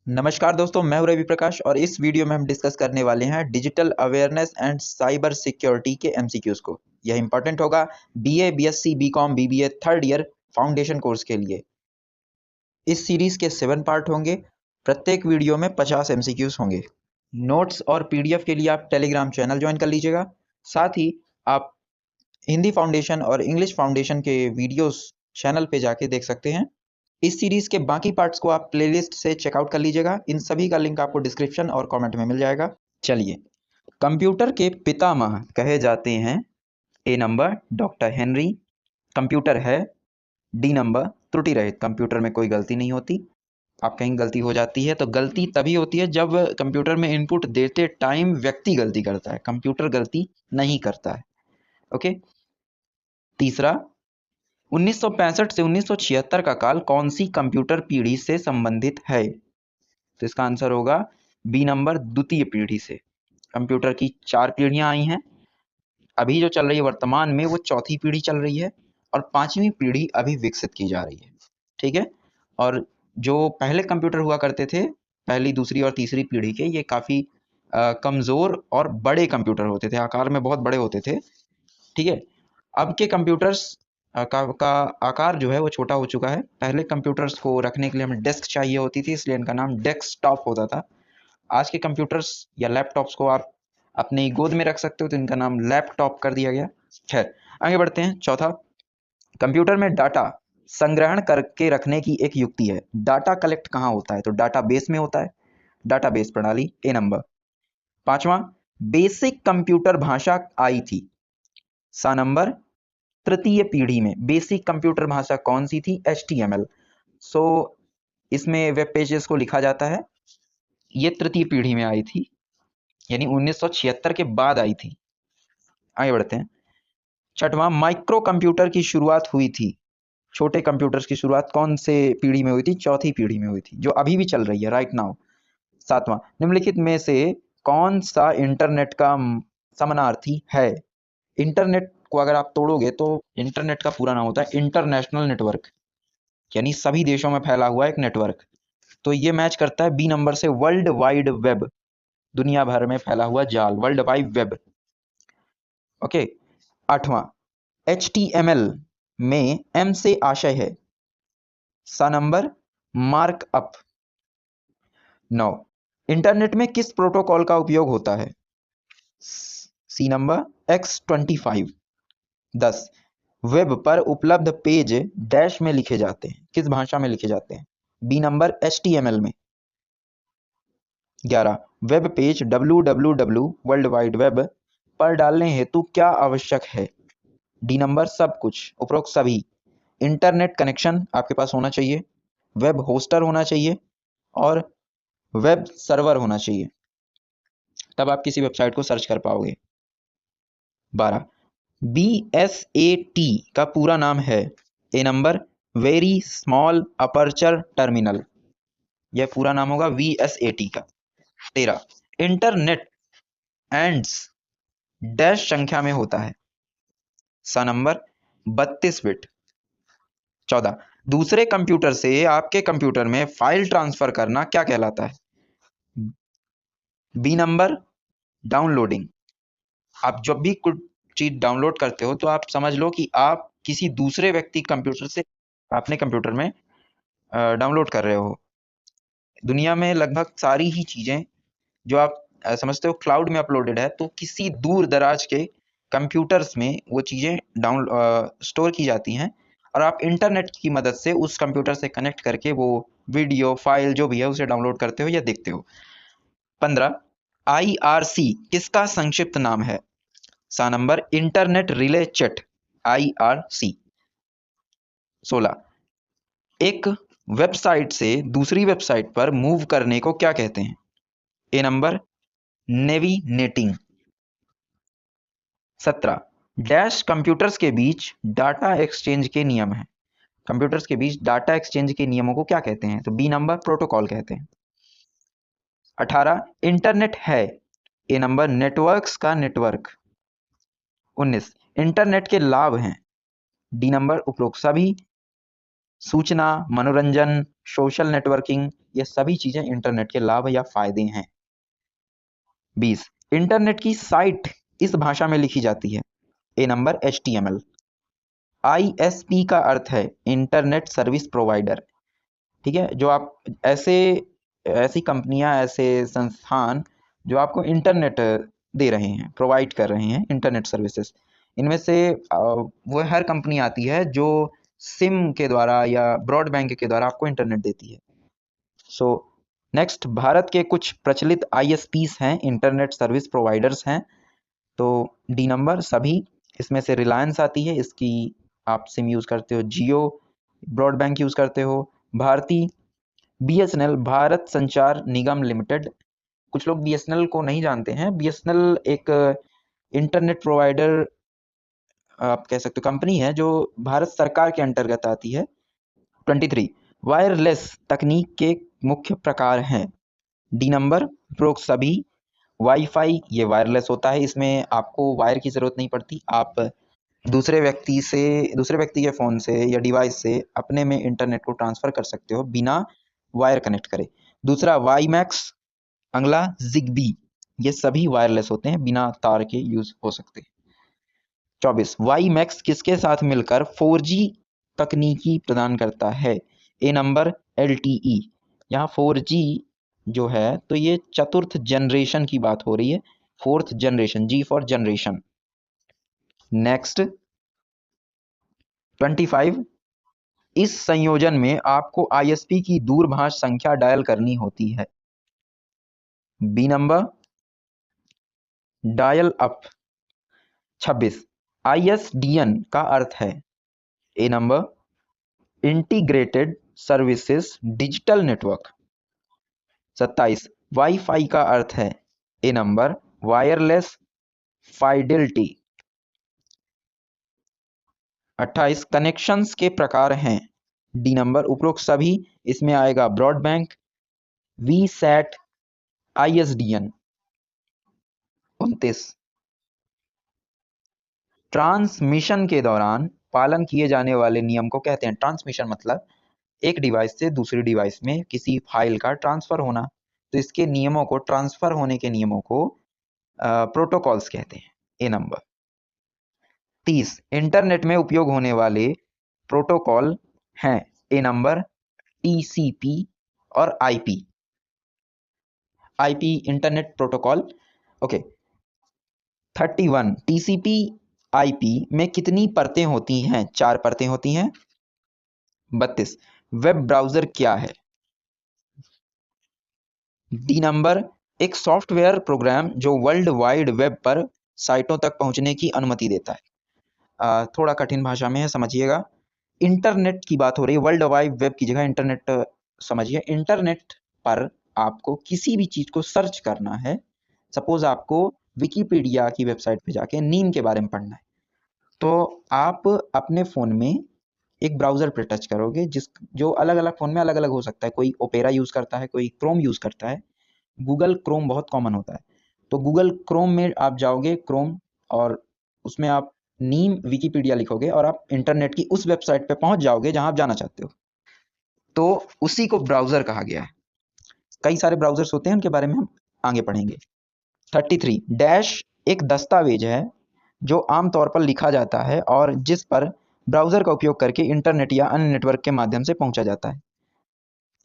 नमस्कार दोस्तों, मैं हूं रवि प्रकाश और इस वीडियो में हम डिस्कस करने वाले हैं digital awareness and cyber security के एमसीक्यूज को। यह इंपॉर्टेंट होगा BA, BSc, BCom, BBA third year foundation course के लिए। इस सीरीज के 7 पार्ट होंगे। प्रत्येक वीडियो में 50 एमसीक्यूज होंगे। नोट्स और पीडीएफ के लिए आप टेलीग्राम चैनल ज्वाइन कर लीजिएगा। साथ ही आप हिंदी फाउंडेशन और इंग्लिश फाउंडेशन के वीडियोस चैनल पे जाके देख सकते हैं। इस सीरीज के बाकी पार्ट्स को आप प्लेलिस्ट से चेकआउट कर लीजिएगा। इन सभी का लिंक आपको डिस्क्रिप्शन और कमेंट में मिल जाएगा। चलिए, कंप्यूटर के पितामह कहे जाते हैं। ए नंबर डॉक्टर हेनरी। कंप्यूटर है। डी नंबर त्रुटि रहित। कंप्यूटर में कोई गलती नहीं होती। आप कहीं गलती हो जाती है तो गलती तभी होती है जब कंप्यूटर में इनपुट देते टाइम व्यक्ति गलती करता है, कंप्यूटर गलती नहीं करता है। ओके। तीसरा, 1965 से 1976 का काल कौन सी कंप्यूटर पीढ़ी से संबंधित है? तो इसका आंसर होगा बी नंबर द्वितीय पीढ़ी से। कंप्यूटर की 4 पीढ़ियां आई हैं। अभी जो चल रही है वर्तमान में वो चौथी पीढ़ी चल रही है और 5वीं पीढ़ी अभी विकसित की जा रही है। ठीक है। और जो पहले कंप्यूटर हुआ करते थे, पहली, दूसरी और तीसरी पीढ़ी के, ये काफ़ी कमज़ोर और बड़े कंप्यूटर होते थे, आकार में बहुत बड़े होते थे। ठीक है। अब के कंप्यूटर्स का आकार जो है वो छोटा हो चुका है। पहले कंप्यूटर्स को रखने के लिए हमें डेस्क चाहिए होती थी, इसलिए इनका नाम डेस्कटॉप होता था। आज के कंप्यूटर्स या लैपटॉप्स को आप अपनी गोद में रख सकते हो, तो इनका नाम लैपटॉप कर दिया गया। खैर, आगे बढ़ते हैं। चौथा, कंप्यूटर में डाटा संग्रहण करके रखने की एक युक्ति है। डाटा कलेक्ट कहाँ होता है? तो डाटा बेस में होता है। डाटाबेस प्रणाली, ए नंबर। पांचवा, बेसिक कंप्यूटर भाषा आई थी। सा नंबर तृतीय पीढ़ी में। बेसिक कंप्यूटर भाषा कौन सी थी? HTML। सो इसमें वेब पेजेस को लिखा जाता है। ये तृतीय पीढ़ी में आई थी, यानी 1976 के बाद आई थी। आगे बढ़ते हैं। छठवां, माइक्रो कंप्यूटर की शुरुआत हुई थी। छोटे कंप्यूटर्स की शुरुआत कौन से पीढ़ी में हुई थी? चौथी पीढ़ी में हुई थी, जो अभी भी चल रही है, राइट नाउ। सातवां, निम्नलिखित में से कौन सा इंटरनेट का समानार्थी है? इंटरनेट को अगर आप तोड़ोगे तो इंटरनेट का पूरा नाम होता है इंटरनेशनल नेटवर्क, यानी सभी देशों में फैला हुआ एक नेटवर्क। तो ये मैच करता है बी नंबर से, वर्ल्ड वाइड वेब। दुनिया भर में फैला हुआ जाल, वर्ल्ड वाइड वेब। ओके। आठवां, HTML में M से आशय है। सा नंबर मार्कअप। 9, इंटरनेट में किस प्रोटोकॉल का उपयोग होता है? सी नंबर X25। 10, वेब पर उपलब्ध पेज डैश में लिखे जाते हैं। किस भाषा में लिखे जाते हैं? बी नंबर HTML में। 11, web page www world wide web पर डालने हेतु क्या आवश्यक है? डी नंबर सब कुछ, उपरोक्त सभी। इंटरनेट कनेक्शन आपके पास होना चाहिए, वेब होस्टर होना चाहिए और वेब सर्वर होना चाहिए, तब आप किसी वेबसाइट को सर्च कर पाओगे। 12, BSAT का पूरा नाम है। A number very small aperture terminal, यह पूरा नाम होगा VSAT का। 13, इंटरनेट एंड्स डैश संख्या में होता है। सा नंबर 32 बिट। 14, दूसरे कंप्यूटर से आपके कंप्यूटर में फाइल ट्रांसफर करना क्या कहलाता है? B number downloading. आप जब भी कुछ चीज डाउनलोड करते हो तो आप समझ लो कि आप किसी दूसरे व्यक्ति कंप्यूटर से अपने कंप्यूटर में डाउनलोड कर रहे हो। दुनिया में लगभग सारी ही चीजें जो आप समझते हो क्लाउड में अपलोडेड है, तो किसी दूर दराज के कंप्यूटर्स में वो चीजें डाउन स्टोर की जाती हैं और आप इंटरनेट की मदद से उस कंप्यूटर से कनेक्ट करके वो वीडियो फाइल जो भी है उसे डाउनलोड करते हो या देखते हो। 15, IRC किसका संक्षिप्त नाम है? सा number internet relay chat, IRC। 16, एक वेबसाइट से दूसरी वेबसाइट पर मूव करने को क्या कहते हैं? ए नंबर नेविनेटिंग। 17, डैश कंप्यूटर्स के बीच डाटा एक्सचेंज के नियम हैं। कंप्यूटर्स के बीच डाटा एक्सचेंज के नियमों को क्या कहते हैं? तो बी नंबर प्रोटोकॉल कहते हैं। 18, इंटरनेट है। ए नंबर नेटवर्क्स का नेटवर्क। 19, इंटरनेट के लाभ हैं। डी नंबर उपरोक्त सभी। सूचना, मनोरंजन, सोशल नेटवर्किंग, ये सभी चीजें इंटरनेट के लाभ या फायदे हैं। 20 इंटरनेट की साइट इस भाषा में लिखी जाती है। A number HTML। ISP का अर्थ है इंटरनेट सर्विस प्रोवाइडर। ठीक है, जो आप ऐसी कंपनियां, ऐसे संस्थान जो आपको इंटरनेट दे रहे हैं, प्रोवाइड कर रहे हैं इंटरनेट सर्विसेज, इनमें से वो हर कंपनी आती है जो सिम के द्वारा या ब्रॉडबैंड के द्वारा आपको इंटरनेट देती है। सो नेक्स्ट, भारत के कुछ प्रचलित ISPs हैं, इंटरनेट सर्विस प्रोवाइडर्स हैं। तो डी नंबर सभी, इसमें से रिलायंस आती है, इसकी आप सिम यूज करते हो, जियो ब्रॉडबैंड यूज करते हो, भारती, BSNL भारत संचार निगम लिमिटेड। कुछ लोग BSNL को नहीं जानते हैं। BSNL एक इंटरनेट प्रोवाइडर आप कह सकते हो कंपनी है जो भारत सरकार के अंतर्गत आती है। 23 वायरलेस तकनीक के मुख्य प्रकार हैं। डी नंबर उपरोक्त सभी। वाईफाई ये वायरलेस होता है, इसमें आपको वायर की जरूरत नहीं पड़ती, आप दूसरे व्यक्ति के फोन से या डिवाइस से अपने में इंटरनेट को ट्रांसफर कर सकते हो बिना वायर कनेक्ट करे। दूसरा वाईमैक्स, अगला जिगबी, ये सभी वायरलेस होते हैं, बिना तार के यूज हो सकते हैं। 24 वाईमैक्स किसके साथ मिलकर 4G तकनीकी प्रदान करता है। A number LTE। यहाँ 4G जो है तो ये चतुर्थ जनरेशन की बात हो रही है, fourth generation, G for generation. Next 25 इस संयोजन में आपको ISP की दूरभाष संख्या डायल करनी होती है। B number dial up. 26 ISDN का अर्थ है। A number integrated services digital network. 27 wifi का अर्थ है। A number wireless fidelity. 28 connections के प्रकार हैं। डी नंबर उपरोक्त सभी, इसमें आएगा ब्रॉडबैंड, VSAT, ISDN। 29 ट्रांसमिशन के दौरान पालन किए जाने वाले नियम को कहते हैं। ट्रांसमिशन मतलब एक डिवाइस से दूसरी डिवाइस में किसी फाइल का ट्रांसफर होना, तो इसके नियमों को, ट्रांसफर होने के नियमों को प्रोटोकॉल्स कहते हैं। ए नंबर 30 इंटरनेट में उपयोग होने वाले प्रोटोकॉल हैं। ए नंबर TCP और IP। IP internet protocol. Okay 31 TCP IP में कितनी परतें होती हैं। 4 परतें होती हैं। 32 वेब ब्राउजर क्या है। डी नंबर एक सॉफ्टवेयर प्रोग्राम जो वर्ल्ड वाइड वेब पर साइटों तक पहुंचने की अनुमति देता है। थोड़ा कठिन भाषा में है, समझिएगा। इंटरनेट की बात हो रही है, वर्ल्ड वाइड वेब की जगह इंटरनेट समझिए। इंटरनेट पर आपको किसी भी चीज को सर्च करना है, सपोज आपको विकिपीडिया की वेबसाइट पे जाके नीम के बारे में पढ़ना है, तो आप अपने फोन में एक ब्राउजर पे टच करोगे, जो अलग अलग फोन में अलग अलग हो सकता है। कोई ओपेरा यूज करता है, कोई क्रोम यूज करता है, गूगल क्रोम बहुत कॉमन होता है। तो गूगल क्रोम में आप जाओगे, क्रोम, और उसमें आप नीम विकिपीडिया लिखोगे और आप इंटरनेट की उस वेबसाइट पे पहुंच जाओगे जहां आप जाना चाहते हो। तो उसी को ब्राउजर कहा गया है। कई सारे ब्राउजर्स होते हैं, उनके बारे में हम आगे पढ़ेंगे। 33 डैश एक दस्तावेज है जो आमतौर पर लिखा जाता है और जिस पर ब्राउजर का उपयोग करके इंटरनेट या अन्य नेटवर्क के माध्यम से पहुंचा जाता है।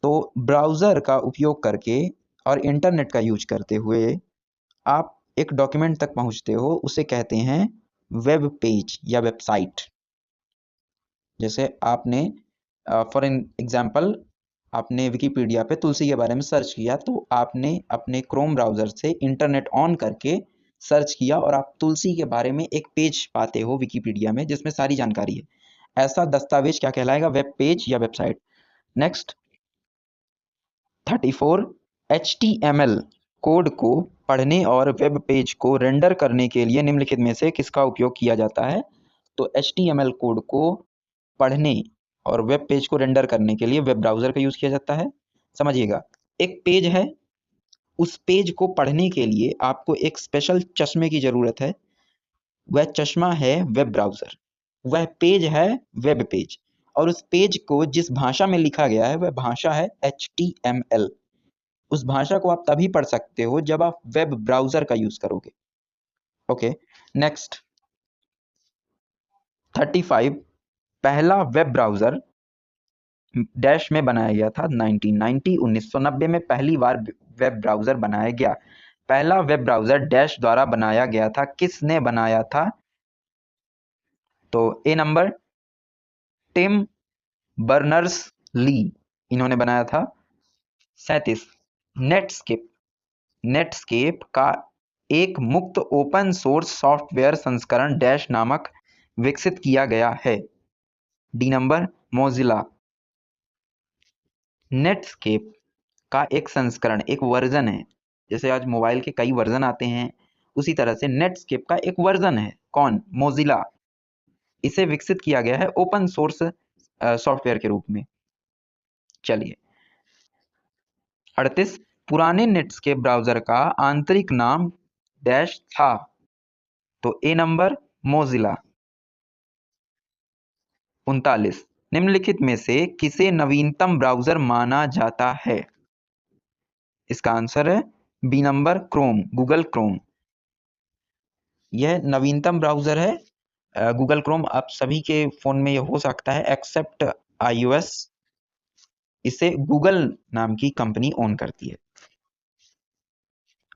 तो ब्राउजर का उपयोग करके और इंटरनेट का यूज करते हुए आप एक डॉक्यूमेंट तक पहुंचते हो, उसे कहते हैं वेब पेज या वेबसाइट। जैसे आपने फॉर एग्जांपल आपने विकिपीडिया पे तुलसी के बारे में सर्च किया, तो आपने अपने क्रोम ब्राउजर से इंटरनेट ऑन करके सर्च किया और आप तुलसी के बारे में एक पेज पाते हो विकिपीडिया में जिसमें सारी जानकारी है। ऐसा दस्तावेज क्या कहलाएगा, वेब पेज या वेबसाइट। नेक्स्ट 34 HTML कोड को पढ़ने और वेब पेज को रेंडर करने के लिए निम्नलिखित में से किसका उपयोग किया जाता है। तो HTML कोड को पढ़ने और वेब पेज को रेंडर करने के लिए वेब ब्राउजर का यूज किया जाता है। समझिएगा, एक पेज है, उस पेज को पढ़ने के लिए आपको एक स्पेशल चश्मे की जरूरत है, वह चश्मा है वेब ब्राउजर, वह पेज है वेब पेज, और उस पेज को जिस भाषा में लिखा गया है वह भाषा है HTML। उस भाषा को आप तभी पढ़ सकते हो जब आप वेब ब्राउजर का यूज करोगे। ओके, नेक्स्ट 35, पहला वेब ब्राउजर डैश में बनाया गया था 1990 में पहली बार वेब ब्राउजर बनाया गया। पहला वेब ब्राउजर डैश द्वारा बनाया गया था, किसने बनाया था? तो ए नंबर टिम बर्नर्स ली, इन्होंने बनाया था। 37, नेटस्केप, नेटस्केप का एक मुक्त ओपन सोर्स सॉफ्टवेयर संस्करण डैश नामक विकसित किया गया है। D number Mozilla. नेटस्केप का एक संस्करण, एक वर्जन है, जैसे आज मोबाइल के कई वर्जन आते हैं, उसी तरह से नेटस्केप का एक वर्जन है। कौन? मोजिला। इसे विकसित किया गया है ओपन सोर्स सॉफ्टवेयर के रूप में। चलिए 38, पुराने नेटस्केप ब्राउजर का आंतरिक नाम डैश था। तो ए नंबर मोजिला। 39, निम्नलिखित में से किसे नवीनतम ब्राउजर माना जाता है? इसका आंसर है B number chrome, Google chrome. यह नवीनतम ब्राउजर है। गूगल क्रोम आप सभी के फोन में यह हो सकता है एक्सेप्ट iOS। इसे गूगल नाम की कंपनी ओन करती है।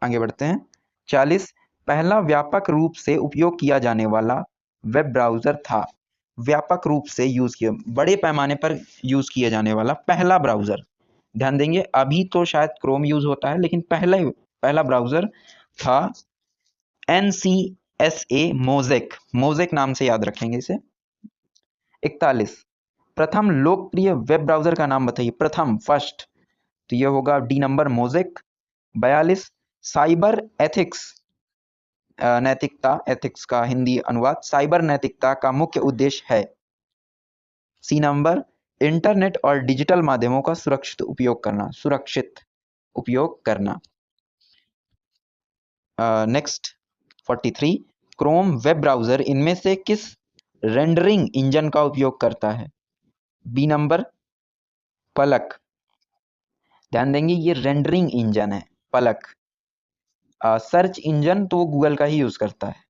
आगे बढ़ते हैं। 40, पहला व्यापक रूप से उपयोग किया जाने वाला वेब ब्राउजर था। व्यापक रूप से यूज किया, बड़े पैमाने पर यूज किया जाने वाला पहला ब्राउजर। ध्यान देंगे, अभी तो शायद क्रोम यूज होता है, लेकिन पहला ब्राउजर था NCSA मोजेक, मोजेक नाम से याद रखेंगे इसे। 41, प्रथम लोकप्रिय वेब ब्राउजर का नाम बताइए। प्रथम, फर्स्ट, तो यह होगा D number mosaic. 42, cyber ethics, नैतिकता, एथिक्स का हिंदी अनुवाद साइबर नैतिकता का मुख्य उद्देश्य है। सी नंबर इंटरनेट और डिजिटल माध्यमों का सुरक्षित उपयोग करना, सुरक्षित उपयोग करना। नेक्स्ट 43, क्रोम वेब ब्राउजर इनमें से किस रेंडरिंग इंजन का उपयोग करता है? बी नंबर पलक। ध्यान देंगे, ये रेंडरिंग इंजन है पलक। सर्च इंजन तो वो गूगल का ही यूज करता है।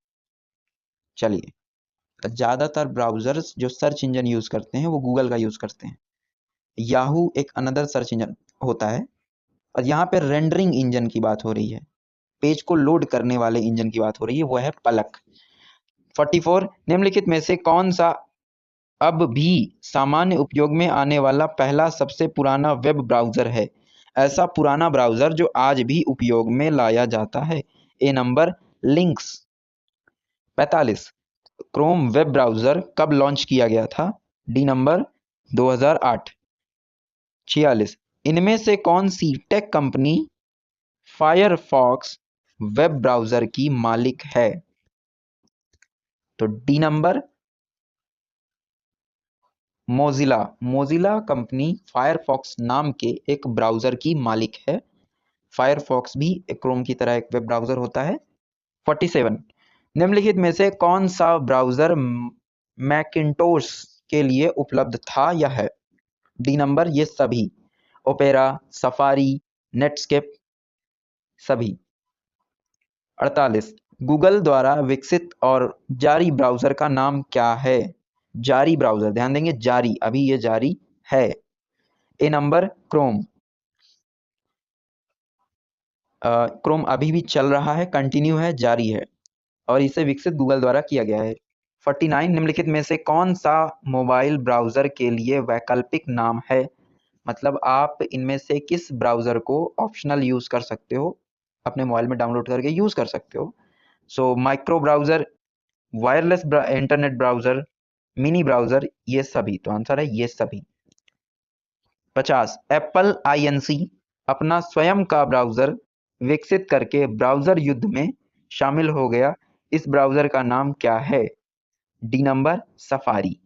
चलिए, ज्यादातर ब्राउजर्स जो सर्च इंजन यूज करते हैं वो गूगल का यूज करते हैं। याहू एक अनदर सर्च इंजन होता है, और यहाँ पे रेंडरिंग इंजन की बात हो रही है, पेज को लोड करने वाले इंजन की बात हो रही है, वो है पलक। 44, निम्नलिखित में से कौन सा अब भी सामान्य उपयोग में आने वाला पहला सबसे पुराना वेब ब्राउजर है? ऐसा पुराना ब्राउजर जो आज भी उपयोग में लाया जाता है। A number links. 45, Chrome web browser कब लॉन्च किया गया था? D number 2008। 46, इनमें से कौन सी tech company Firefox web browser की मालिक है? तो D number Mozilla. Mozilla company Firefox नाम के एक ब्राउजर की मालिक है। फायरफॉक्स भी क्रोम की तरह एक वेब ब्राउजर होता है। 47, निम्नलिखित में से कौन सा ब्राउजर मैकिंटोश के लिए उपलब्ध था या है? डी नंबर ये सभी, ओपेरा, सफारी, नेटस्केप, सभी। 48, गूगल द्वारा विकसित और जारी ब्राउजर का नाम क्या है? जारी ब्राउजर, ध्यान देंगे जारी, अभी ये जारी है। A number Chrome. क्रोम अभी भी चल रहा है, कंटिन्यू है, जारी है, और इसे विकसित गूगल द्वारा किया गया है। 49, निम्नलिखित में से कौन सा मोबाइल ब्राउजर के लिए वैकल्पिक नाम है? मतलब आप इनमें से किस ब्राउजर को ऑप्शनल यूज कर सकते हो, अपने मोबाइल में डाउनलोड करके यूज कर सकते हो। So micro browser, wireless internet browser, mini browser, ये सभी। तो आंसर है ये सभी। 50, एप्पल INC अपना स्वयं का ब्राउजर विकसित करके ब्राउजर युद्ध में शामिल हो गया। इस ब्राउजर का नाम क्या है? D number safari.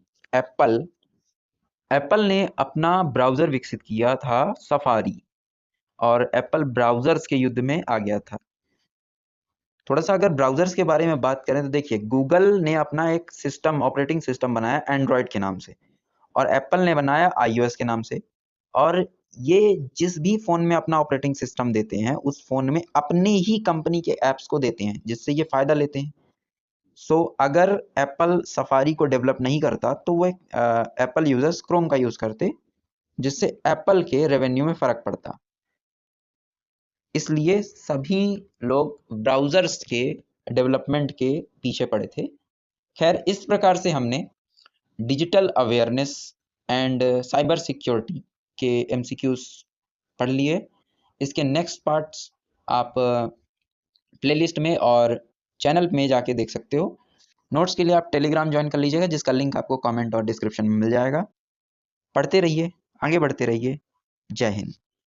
एप्पल ने अपना ब्राउजर विकसित किया था सफारी, और एप्पल ब्राउजर्स के युद्ध में आ गया था। थोड़ा सा अगर ब्राउजर्स के बारे में बात करें तो देखिए, गूगल ने अपना एक सिस्टम, ऑपरेटिंग सिस्टम बनाया एंड्रॉयड के नाम से, और एप्पल ने बनाया iOS के नाम से। और ये जिस भी फ़ोन में अपना ऑपरेटिंग सिस्टम देते हैं उस फ़ोन में अपने ही कंपनी के ऐप्स को देते हैं, जिससे ये फ़ायदा लेते हैं। सो अगर एप्पल सफारी को डेवलप नहीं करता तो वो एप्पल यूजर्स क्रोम का यूज़ करते, जिससे एप्पल के रेवेन्यू में फ़र्क पड़ता। इसलिए सभी लोग ब्राउज़र्स के डेवलपमेंट के पीछे पड़े थे। खैर, इस प्रकार से हमने digital awareness and cyber security के एमसीक्यूज पढ़ लिए। इसके नेक्स्ट पार्ट्स आप प्लेलिस्ट में और चैनल में जाके देख सकते हो। नोट्स के लिए आप टेलीग्राम ज्वाइन कर लीजिएगा, जिसका लिंक आपको कमेंट और डिस्क्रिप्शन में मिल जाएगा। पढ़ते रहिए, आगे बढ़ते रहिए। जय हिंद।